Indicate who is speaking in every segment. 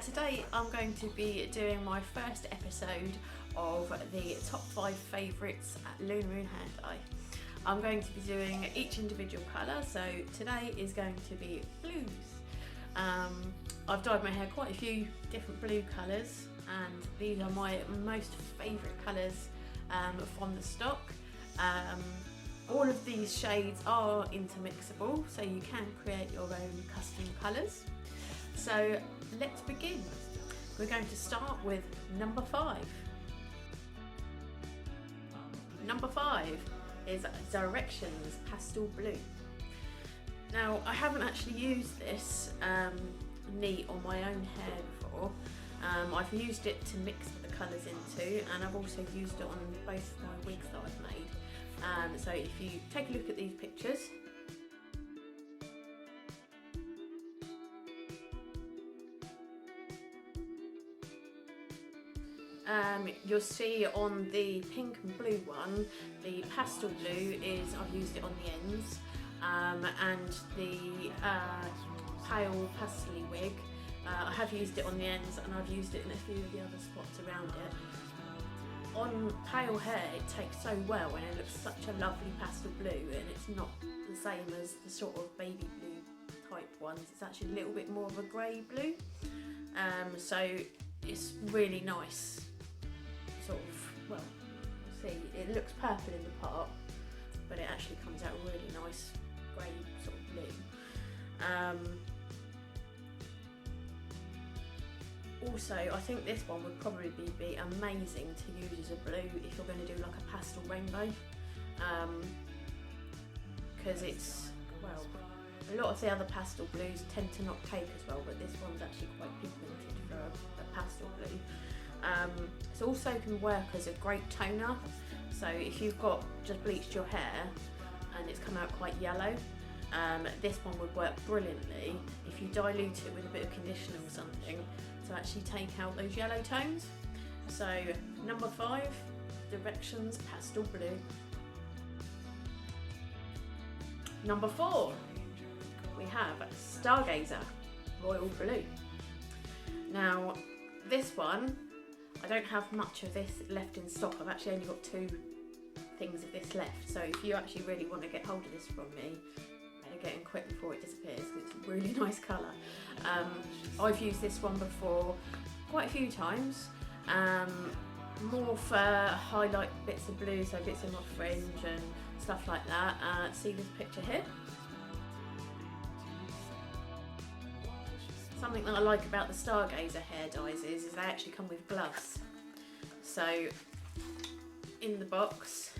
Speaker 1: Today I'm going to be doing my first episode of the top 5 favourites at Lunar Moon Hair Dye. I'm going to be doing each individual colour, so today is going to be blues. I've dyed my hair quite a few different blue colours, and these are my most favourite colours from the stock. All of these shades are intermixable, so you can create your own custom colours. So let's begin. We're going to start with number 5. Number 5 is Directions Pastel Blue. Now, I haven't actually used this neat on my own hair before. I've used it to mix the colours into, and I've also used it on both my wigs that I've made. So if you take a look at these pictures, you'll see on the pink and blue one, the pastel blue is, I've used it on the ends, and the pale pastel wig, I have used it on the ends, and I've used it in a few of the other spots around it. On pale hair it takes so well, and it looks such a lovely pastel blue, and it's not the same as the sort of baby blue type ones. It's actually a little bit more of a grey blue, so it's really nice. Sort of, well, see, it looks purple in the part, but it actually comes out really nice grey sort of blue. Also, I think this one would probably be amazing to use as a blue if you're going to do like a pastel rainbow, because it's, well, a lot of the other pastel blues tend to not take as well, but this one's actually quite pigmented for a pastel blue. It also can work as a great toner, so if you've got just bleached your hair and it's come out quite yellow, this one would work brilliantly if you dilute it with a bit of conditioner or something to actually take out those yellow tones. So number 5, Directions Pastel Blue. Number 4, we have Stargazer Royal Blue. Now this one, I don't have much of this left in stock. I've actually only got 2 things of this left, so if you actually really want to get hold of this from me, better get in quick before it disappears, because it's a really nice colour. I've used this one before quite a few times, more for highlight bits of blue, so bits in my fringe and stuff like that. See this picture here? Something that I like about the Stargazer hair dyes is they actually come with gloves. So in the box,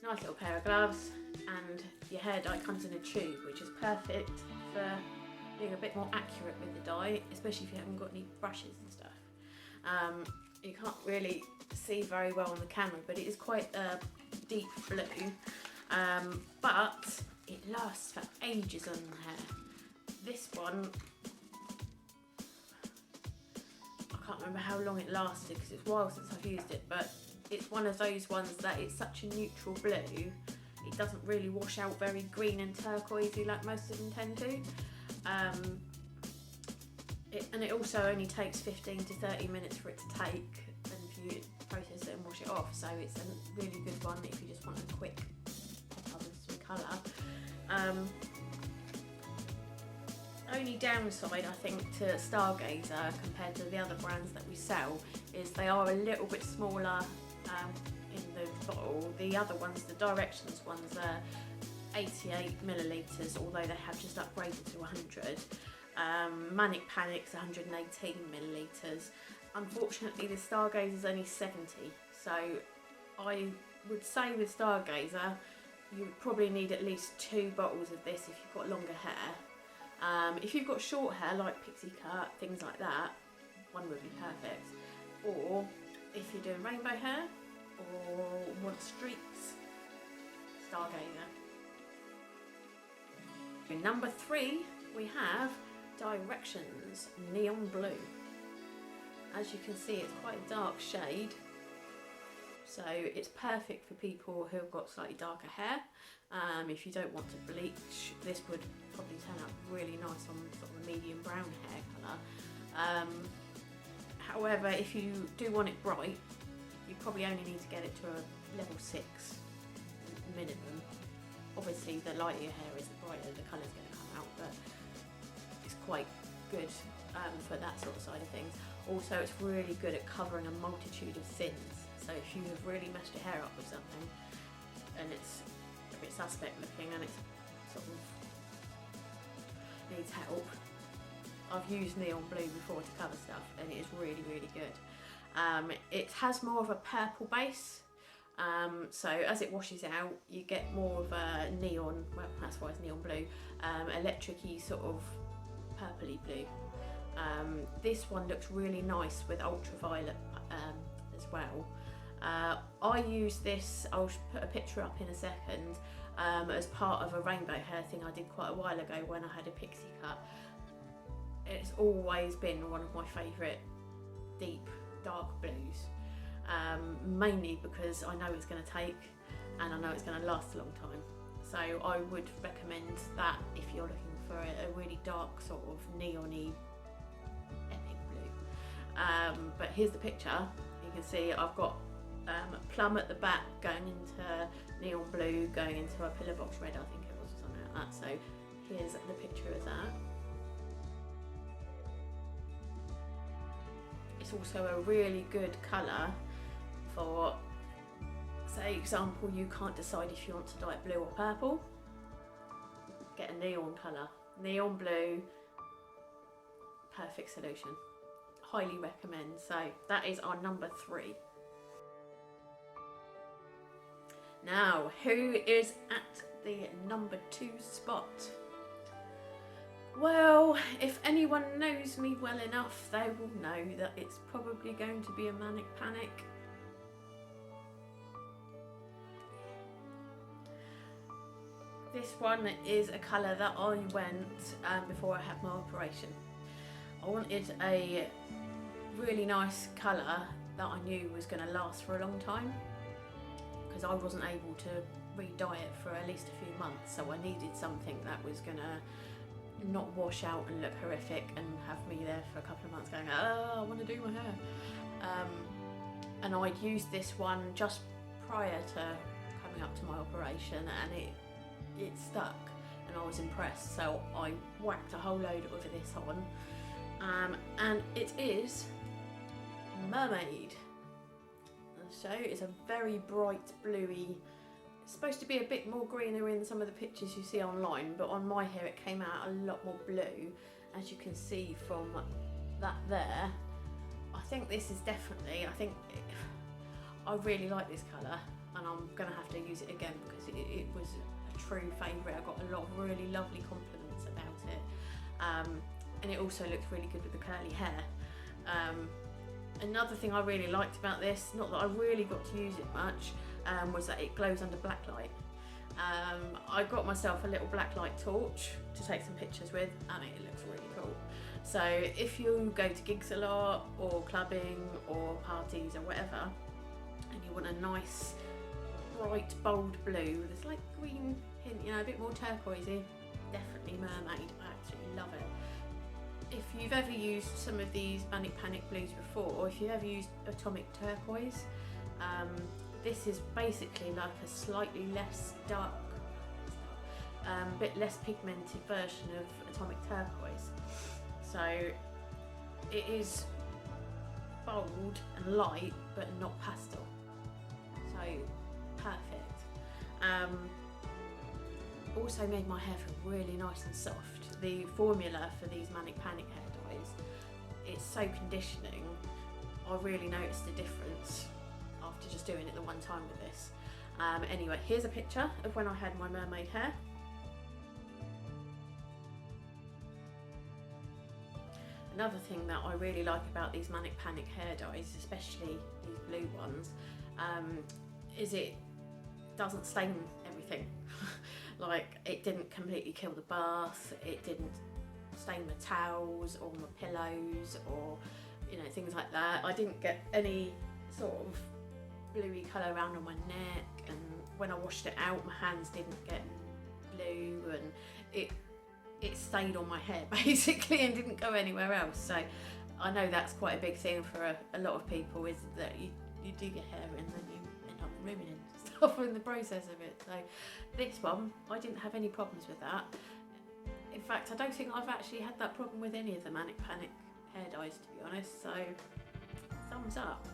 Speaker 1: nice little pair of gloves, and your hair dye comes in a tube, which is perfect for being a bit more accurate with the dye, especially if you haven't got any brushes and stuff. You can't really see very well on the camera, but it is quite a deep blue, but it lasts for ages on the hair. This one, I can't remember how long it lasted because it's a while since I've used it, but it's one of those ones that it's such a neutral blue, it doesn't really wash out very green and turquoisey like most of them tend to. And it also only takes 15 to 30 minutes for it to take, and if you process it and wash it off, so it's a really good one if you just want a quick pop of some colour. Only downside I think to Stargazer compared to the other brands that we sell is they are a little bit smaller in the bottle. The other ones, the Directions ones, are 88 millilitres, although they have just upgraded to 100. Manic Panic's 118 millilitres. Unfortunately, the Stargazer is only 70, so I would say with Stargazer you would probably need at least 2 bottles of this if you've got longer hair. If you've got short hair like pixie cut, things like that, one would be perfect. Or if you're doing rainbow hair or want streaks, Stargazer. In number 3 we have Directions Neon Blue. As you can see, it's quite a dark shade, so it's perfect for people who have got slightly darker hair. If you don't want to bleach, this would probably turn out really nice on sort of a medium brown hair colour. However, if you do want it bright, you probably only need to get it to a level 6 minimum. Obviously the lighter your hair is, the brighter the colour's going to come out, but it's quite good for that sort of side of things. Also, it's really good at covering a multitude of sins. So if you have really messed your hair up with something and it's a bit suspect looking and it's sort of needs help, I've used neon blue before to cover stuff and it is really, really good. It has more of a purple base, so as it washes out you get more of a neon, well that's why it's neon blue, electric-y sort of purpley blue. This one looks really nice with ultraviolet as well. I use this, I'll put a picture up in a second, as part of a rainbow hair thing I did quite a while ago when I had a pixie cut. It's always been one of my favourite deep dark blues, mainly because I know it's going to take and I know it's going to last a long time. So I would recommend that if you're looking for a really dark sort of neon-y epic blue. But here's the picture. You can see I've got plum at the back going into neon blue, going into a pillar box red, I think it was, or something like that. So here's the picture of that. It's also a really good colour for, say example, you can't decide if you want to dye it blue or purple. Get a neon colour, neon blue, perfect solution. Highly recommend. So that is our number 3. Now, who is at the number 2 spot? Well, if anyone knows me well enough, they will know that it's probably going to be a Manic Panic. This one is a colour that I went before I had my operation. I wanted a really nice colour that I knew was going to last for a long time, because I wasn't able to re-dye it for at least a few months, so I needed something that was going to not wash out and look horrific and have me there for a couple of months going, oh, I want to do my hair. And I'd used this one just prior to coming up to my operation and it stuck and I was impressed, so I whacked a whole load of this on, and it is Mermaid. So it's a very bright bluey. It's supposed to be a bit more greener in some of the pictures you see online, but on my hair it came out a lot more blue, as you can see from that there. I think this is definitely, I really like this colour and I'm going to have to use it again because it was a true favourite. I got a lot of really lovely compliments about it, and it also looks really good with the curly hair. Another thing I really liked about this, not that I really got to use it much, was that it glows under black light. I got myself a little black light torch to take some pictures with and it looks really cool. So if you go to gigs a lot or clubbing or parties or whatever and you want a nice bright bold blue with this like green hint, you know, a bit more turquoisey, definitely Mermaid. I absolutely love it. If you've ever used some of these Manic Panic blues before, or if you've ever used Atomic Turquoise, this is basically like a slightly less dark, bit less pigmented version of Atomic Turquoise. So it is bold and light, but not pastel. So perfect. Also made my hair feel really nice and soft. The formula for these Manic Panic hair dyes, it's so conditioning. I really noticed the difference after just doing it the one time with this. Anyway, here's a picture of when I had my mermaid hair. Another thing that I really like about these Manic Panic hair dyes, especially these blue ones, is it doesn't stain everything. Like, it didn't completely kill the bath, it didn't stain my towels or my pillows or, you know, things like that. I didn't get any sort of bluey colour around on my neck, and when I washed it out my hands didn't get blue, and it stayed on my hair basically and didn't go anywhere else. So I know that's quite a big thing for a lot of people, is that you do your hair and then you end up ruining stuff in the process of it. So this one, I didn't have any problems with that. In fact, I don't think I've actually had that problem with any of the Manic Panic hair dyes, to be honest, so thumbs up.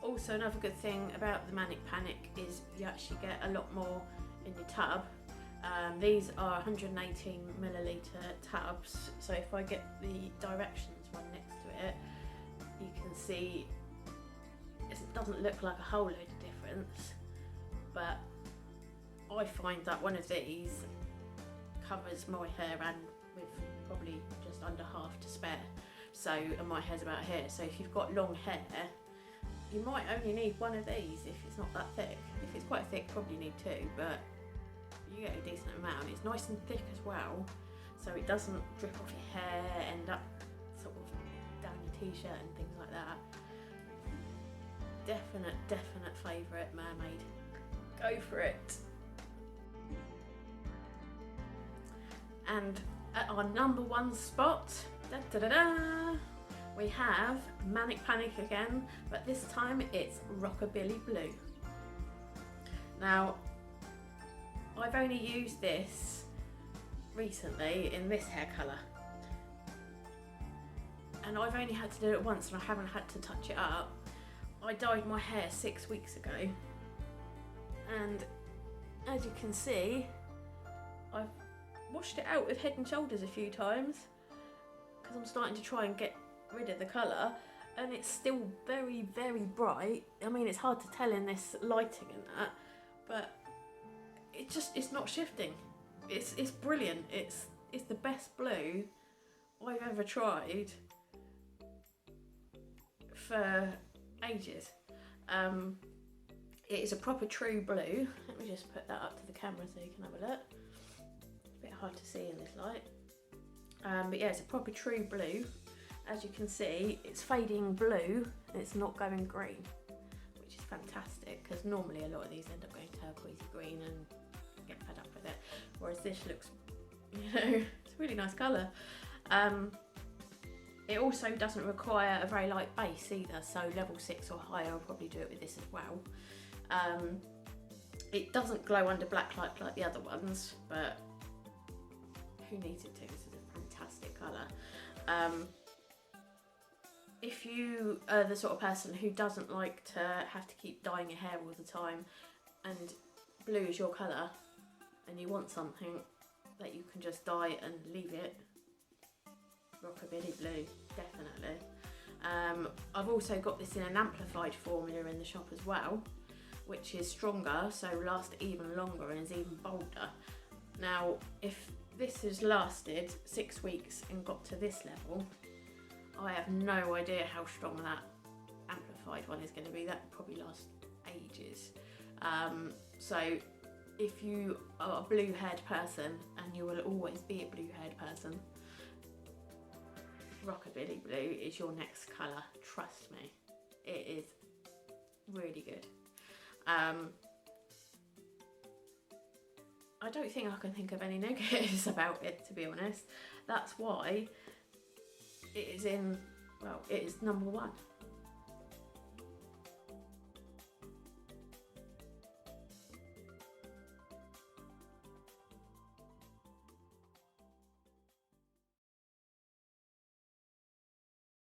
Speaker 1: Also, another good thing about the Manic Panic is you actually get a lot more in your tub. These are 118 milliliter tubs, so if I get the directions one next to it, you can see it doesn't look like a whole load of difference, but I find that one of these covers my hair, and with probably just under half to spare. So, and my hair's about here, so if you've got long hair, you might only need one of these if it's not that thick. If it's quite thick, probably need two, but you get a decent amount. It's nice and thick as well, so it doesn't drip off your hair, end up sort of down your t-shirt and things like that. Definite favourite, Mermaid. Go for it. And at our number one spot, we have Manic Panic again, but this time it's Rockabilly Blue. Now, I've only used this recently in this hair colour, and I've only had to do it once and I haven't had to touch it up. I dyed my hair 6 weeks ago, and as you can see, I've washed it out with Head and Shoulders a few times because I'm starting to try and get rid of the colour, and it's still very bright. I mean, it's hard to tell in this lighting and that, but it's not shifting. It's brilliant. It's the best blue I've ever tried for ages. It is a proper true blue. Let me just put that up to the camera so you can have a look. A bit hard to see in this light. But yeah, it's a proper true blue. As you can see, it's fading blue and it's not going green, which is fantastic, because normally a lot of these end up going turquoise green and get fed up with it. Whereas this looks, it's a really nice colour. It also doesn't require a very light base either, so level 6 or higher, I'll probably do it with this as well. It doesn't glow under black light like the other ones, but who needs it to? This is a fantastic colour. If you are the sort of person who doesn't like to have to keep dyeing your hair all the time, and blue is your colour, and you want something that you can just dye and leave it, Rockabilly Blue, definitely. I've also got this in an amplified formula in the shop as well, which is stronger, so lasts even longer and is even bolder. Now, if this has lasted 6 weeks and got to this level, I have no idea how strong that amplified one is going to be. That will probably last ages. So if you are a blue-haired person, and you will always be a blue-haired person, Rockabilly Blue is your next colour, trust me. It is really good. I don't think I can think of any negatives about it, to be honest. That's why it is in, well, it is number one.